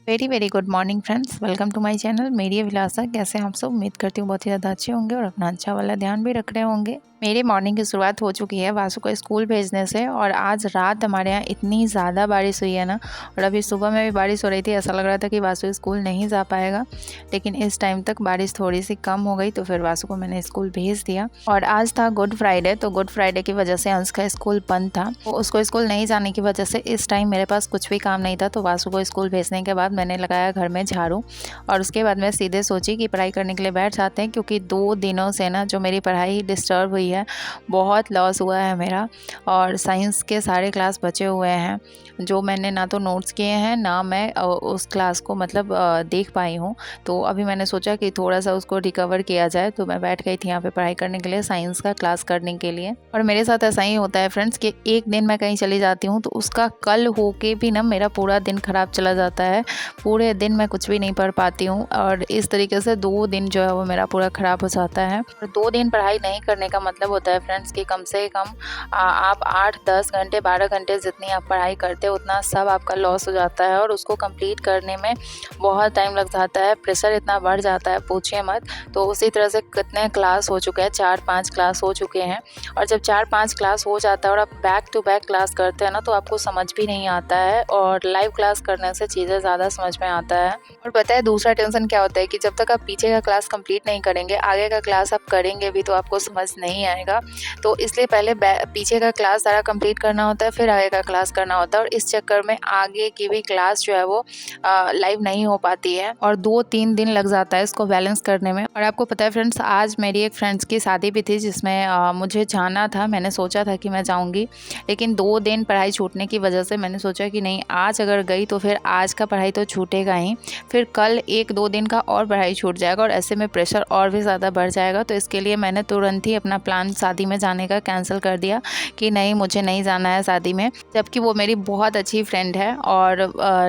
Very very good morning friends, welcome to my channel मेरी विलासा। कैसे हैं आप सब? उम्मीद करती हूँ बहुत ही ज़्यादा अच्छे होंगे और अपना अच्छा वाला ध्यान भी रख रहे होंगे। मेरी मॉर्निंग की शुरुआत हो चुकी है वासु को स्कूल भेजने से। और आज रात हमारे यहाँ इतनी ज़्यादा बारिश हुई है ना, और अभी सुबह में भी बारिश हो रही थी। ऐसा लग रहा था कि वासु स्कूल नहीं जा पाएगा, लेकिन इस टाइम तक बारिश थोड़ी सी कम हो गई तो फिर वासु को मैंने स्कूल भेज दिया। और आज था गुड फ्राइडे, तो गुड फ्राइडे की वजह से अंश का स्कूल बंद था। तो उसको स्कूल नहीं जाने की वजह से इस टाइम मेरे पास कुछ भी काम नहीं था। तो वासु को स्कूल भेजने के बाद मैंने लगाया घर में झाड़ू, और उसके बाद मैं सीधे सोची कि पढ़ाई करने के लिए बैठ जाते हैं, क्योंकि 2 दिनों से ना जो मेरी पढ़ाई डिस्टर्ब हुई है, बहुत लॉस हुआ है मेरा। और साइंस के सारे क्लास बचे हुए हैं, जो मैंने ना तो नोट्स किए हैं ना मैं उस क्लास को देख पाई हूँ। तो अभी मैंने सोचा कि थोड़ा सा उसको रिकवर किया जाए, तो मैं बैठ गई थी यहाँ पे पढ़ाई करने के लिए, साइंस का क्लास करने के लिए। और मेरे साथ ऐसा ही होता है फ्रेंड्स कि एक दिन मैं कहीं चली जाती हूँ तो उसका कल होके भी ना मेरा पूरा दिन ख़राब चला जाता है। पूरे दिन मैं कुछ भी नहीं पढ़ पाती हूँ, और इस तरीके से 2 दिन जो है वो मेरा पूरा ख़राब हो जाता है। और 2 दिन पढ़ाई नहीं करने का मतलब होता है फ्रेंड्स कि कम से कम आप 8-10 घंटे 12 घंटे जितनी आप पढ़ाई करते हो उतना सब आपका लॉस हो जाता है, और उसको कंप्लीट करने में बहुत टाइम लग जाता है। प्रेशर इतना बढ़ जाता है, पूछिए मत। तो उसी तरह से कितने क्लास हो चुके हैं, 4-5 क्लास हो चुके हैं। और जब 4-5 क्लास हो जाता है और आप बैक टू बैक क्लास करते हैं ना, तो आपको समझ भी नहीं आता है, और लाइव क्लास करने से चीज़ें ज़्यादा समझ में आता है। और पता है दूसरा टेंशन क्या होता है कि जब तक आप पीछे का क्लास कंप्लीट नहीं करेंगे, आगे का क्लास आप करेंगे भी तो आपको समझ नहीं आएगा। तो इसलिए पहले पीछे का क्लास सारा कंप्लीट करना होता है, फिर आगे का क्लास करना होता है, और इस चक्कर में आगे की भी क्लास जो है वो लाइव नहीं हो पाती है, और 2-3 दिन लग जाता है इसको बैलेंस करने में। और आपको पता है फ्रेंड्स, आज मेरी एक फ्रेंड्स की शादी भी थी जिसमें मुझे जाना था। मैंने सोचा था कि मैं जाऊँगी, लेकिन 2 दिन पढ़ाई छूटने की वजह से मैंने सोचा कि नहीं, आज अगर गई तो फिर आज का पढ़ाई तो छूटेगा ही, फिर कल 1-2 दिन का और पढ़ाई छूट जाएगा, और ऐसे में प्रेशर और भी ज़्यादा बढ़ जाएगा। तो इसके लिए मैंने तुरंत ही अपना प्लान शादी में जाने का कैंसिल कर दिया कि नहीं, मुझे नहीं जाना है शादी में। जबकि वो मेरी बहुत अच्छी फ्रेंड है, और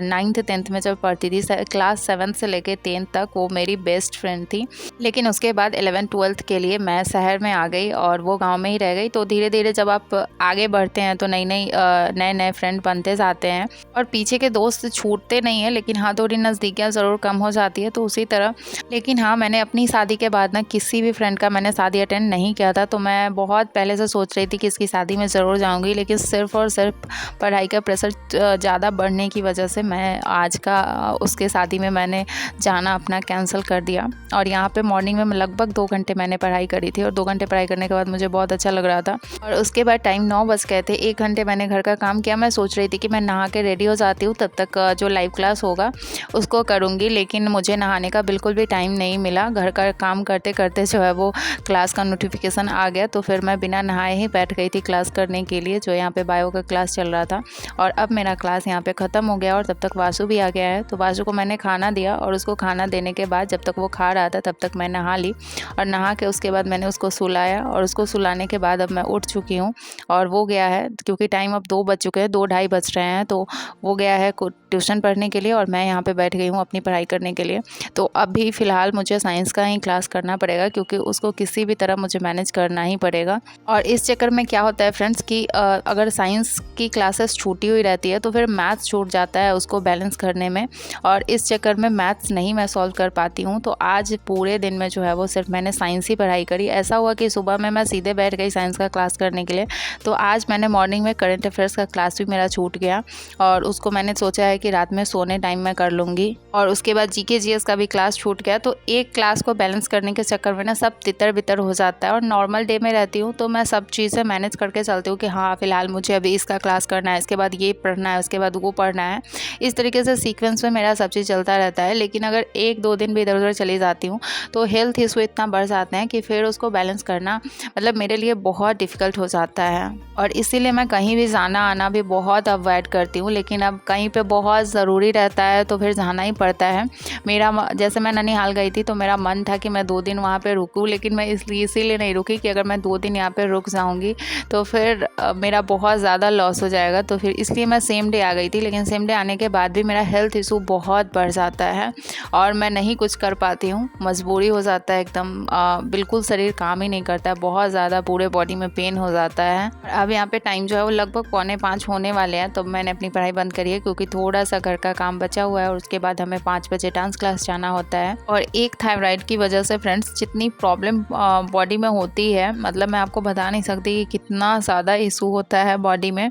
9th-10th में जब पढ़ती थी, क्लास 7 से लेकर 10th तक वो मेरी बेस्ट फ्रेंड थी। लेकिन उसके बाद 11th-12th के लिए मैं शहर में आ गई और वो गाँव में ही रह गई। तो धीरे धीरे जब आप आगे बढ़ते हैं तो नए नए फ्रेंड बनते जाते हैं, और पीछे के दोस्त छूटते नहीं है, लेकिन हाँ, थोड़ी नज़दीकियाँ ज़रूर कम हो जाती है। तो उसी तरह, लेकिन हाँ, मैंने अपनी शादी के बाद ना किसी भी फ्रेंड का मैंने शादी अटेंड नहीं किया था। तो मैं बहुत पहले से सोच रही थी कि इसकी शादी में ज़रूर जाऊंगी, लेकिन सिर्फ़ और सिर्फ पढ़ाई का प्रेशर ज़्यादा बढ़ने की वजह से मैं आज का उसके शादी में मैंने जाना अपना कैंसिल कर दिया। और यहाँ पे मॉर्निंग में लगभग 2 घंटे मैंने पढ़ाई करी थी, और 2 घंटे पढ़ाई करने के बाद मुझे बहुत अच्छा लग रहा था। और उसके बाद टाइम 9 बज गए थे, 1 घंटे मैंने घर का काम किया। मैं सोच रही थी कि मैं नहा के रेडी हो जाती हूँ, तब तक जो लाइव क्लास होगा उसको करूँगी, लेकिन मुझे नहाने का बिल्कुल भी टाइम नहीं मिला। घर का काम करते करते जो है वो क्लास का नोटिफिकेशन आ गया, तो फिर मैं बिना नहाए ही बैठ गई थी क्लास करने के लिए, जो यहाँ पे बायो का क्लास चल रहा था। और अब मेरा क्लास यहाँ पे ख़त्म हो गया, और तब तक वासु भी आ गया है। तो वासु को मैंने खाना दिया, और उसको खाना देने के बाद जब तक वो खा रहा था तब तक मैं नहा ली, और नहा के उसके बाद मैंने उसको सुलाया, और उसको सुलाने के बाद अब मैं उठ चुकी हूँ। और वो गया है, क्योंकि टाइम अब 2 बज चुके हैं, 2-2:30 बज रहे हैं, तो वो गया है ट्यूशन पढ़ने के लिए, और मैं यहाँ पे बैठ गई हूँ अपनी पढ़ाई करने के लिए। तो अभी फ़िलहाल मुझे साइंस का ही क्लास करना पड़ेगा, क्योंकि उसको किसी भी तरह मुझे मैनेज करना ही पड़ेगा। और इस चक्कर में क्या होता है फ्रेंड्स कि अगर साइंस की क्लासेस छूटी हुई रहती है तो फिर मैथ्स छूट जाता है उसको बैलेंस करने में, और इस चक्कर में मैथ्स नहीं मैं सॉल्व कर पाती हूँ। तो आज पूरे दिन में जो है वो सिर्फ मैंने साइंस ही पढ़ाई करी। ऐसा हुआ कि सुबह में मैं सीधे बैठ गई साइंस का क्लास करने के लिए, तो आज मैंने मॉर्निंग में करंट अफेयर्स का क्लास भी मेरा छूट गया, और उसको मैंने सोचा है कि रात में सोने टाइम में कर लूँगी। और उसके बाद जीके जीएस का भी क्लास छूट गया। तो एक क्लास को बैलेंस करने के चक्कर में ना सब तितर बितर हो जाता है। और नॉर्मल डे में रहती हूँ तो मैं सब चीज़ें मैनेज करके चलती हूँ कि हाँ, फ़िलहाल मुझे अभी इसका क्लास करना है, इसके बाद ये पढ़ना है, उसके बाद वो पढ़ना है। इस तरीके से सीक्वेंस में मेरा सब चीज़ चलता रहता है। लेकिन अगर 1-2 दिन भी इधर उधर चली जाती हूँ तो हेल्थ इशू इतना बढ़ जाते हैं कि फिर उसको बैलेंस करना मेरे लिए बहुत डिफ़िकल्ट हो जाता है। और इसीलिए मैं कहीं भी जाना आना भी बहुत अवॉइड करती हूँ, लेकिन अब कहीं पे बहुत ज़रूरी रहता है तो फिर जाना ही पड़ता है। जैसे मैं ननिहाल गई थी तो मेरा मन था कि मैं 2 दिन वहाँ पे रुकूँ, लेकिन मैं इसीलिए नहीं रुकी कि अगर मैं 2 दिन यहाँ पे रुक जाऊँगी तो फिर मेरा बहुत ज़्यादा लॉस हो जाएगा। तो फिर इसलिए मैं सेम डे आ गई थी, लेकिन सेम डे आने के बाद भी मेरा हेल्थ इशू बहुत बढ़ जाता है और मैं नहीं कुछ कर पाती हूँ, मजबूरी हो जाता है एकदम, बिल्कुल शरीर काम ही नहीं करता है, बहुत ज़्यादा पूरे बॉडी में पेन हो जाता है। अब यहाँ पे टाइम जो है वो लगभग 4:45 होने वाले हैं, तो मैंने अपनी पढ़ाई बंद करी है क्योंकि थोड़ा सा घर का काम बचा हुआ है और उसके बाद हमें 5 बजे डांस क्लास जाना होता है। और एक थायराइड की वजह से फ्रेंड्स जितनी प्रॉब्लम बॉडी में होती है, मतलब मैं आपको बता नहीं सकती कि कितना ज़्यादा इशू होता है बॉडी में,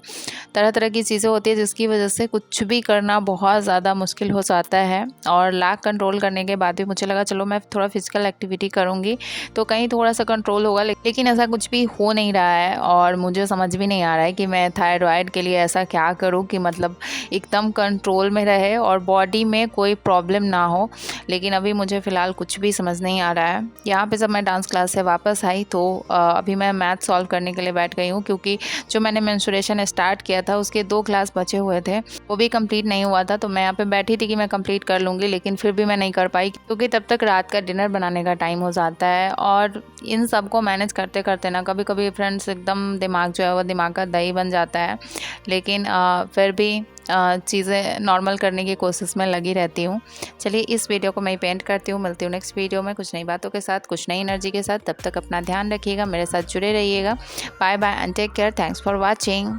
तरह तरह की चीज़ें होती है जिसकी वजह से कुछ भी करना बहुत ज़्यादा मुश्किल हो जाता है। और लाख कंट्रोल करने के बाद भी मुझे लगा चलो मैं थोड़ा फिजिकल एक्टिविटी करूँगी तो कहीं थोड़ा सा कंट्रोल होगा, लेकिन ऐसा कुछ भी हो नहीं रहा है और मुझे समझ भी नहीं आ रहा है कि मैं थायराइड के लिए ऐसा क्या करूँ कि मतलब एकदम कंट्रोल में रहे और बॉडी में कोई प्रॉब्लम ना हो। लेकिन अभी मुझे फ़िलहाल कुछ भी समझ नहीं आ रहा है। यहाँ पे जब मैं डांस क्लास से वापस आई तो अभी मैं मैथ सॉल्व करने के लिए बैठ गई हूँ, क्योंकि जो मैंने मेंस्ट्रुएशन स्टार्ट किया था उसके 2 क्लास बचे हुए थे, वो भी कंप्लीट नहीं हुआ था। तो मैं यहाँ पे बैठी थी कि मैं कंप्लीट कर लूँगी, लेकिन फिर भी मैं नहीं कर पाई क्योंकि तब तक रात का डिनर बनाने का टाइम हो जाता है। और इन सब को मैनेज करते करते ना कभी कभी फ्रेंड्स एकदम दिमाग जो है वो दिमाग का दही बन जाता है, लेकिन फिर भी चीज़ें नॉर्मल करने की कोशिश में लगी रहती हूँ। चलिए इस वीडियो को मैं पेंट करती हूँ, मिलती हूँ नेक्स्ट वीडियो में कुछ नई बातों के साथ, कुछ नई एनर्जी के साथ। तब तक अपना ध्यान रखिएगा, मेरे साथ जुड़े रहिएगा। Bye bye and take care. Thanks for watching.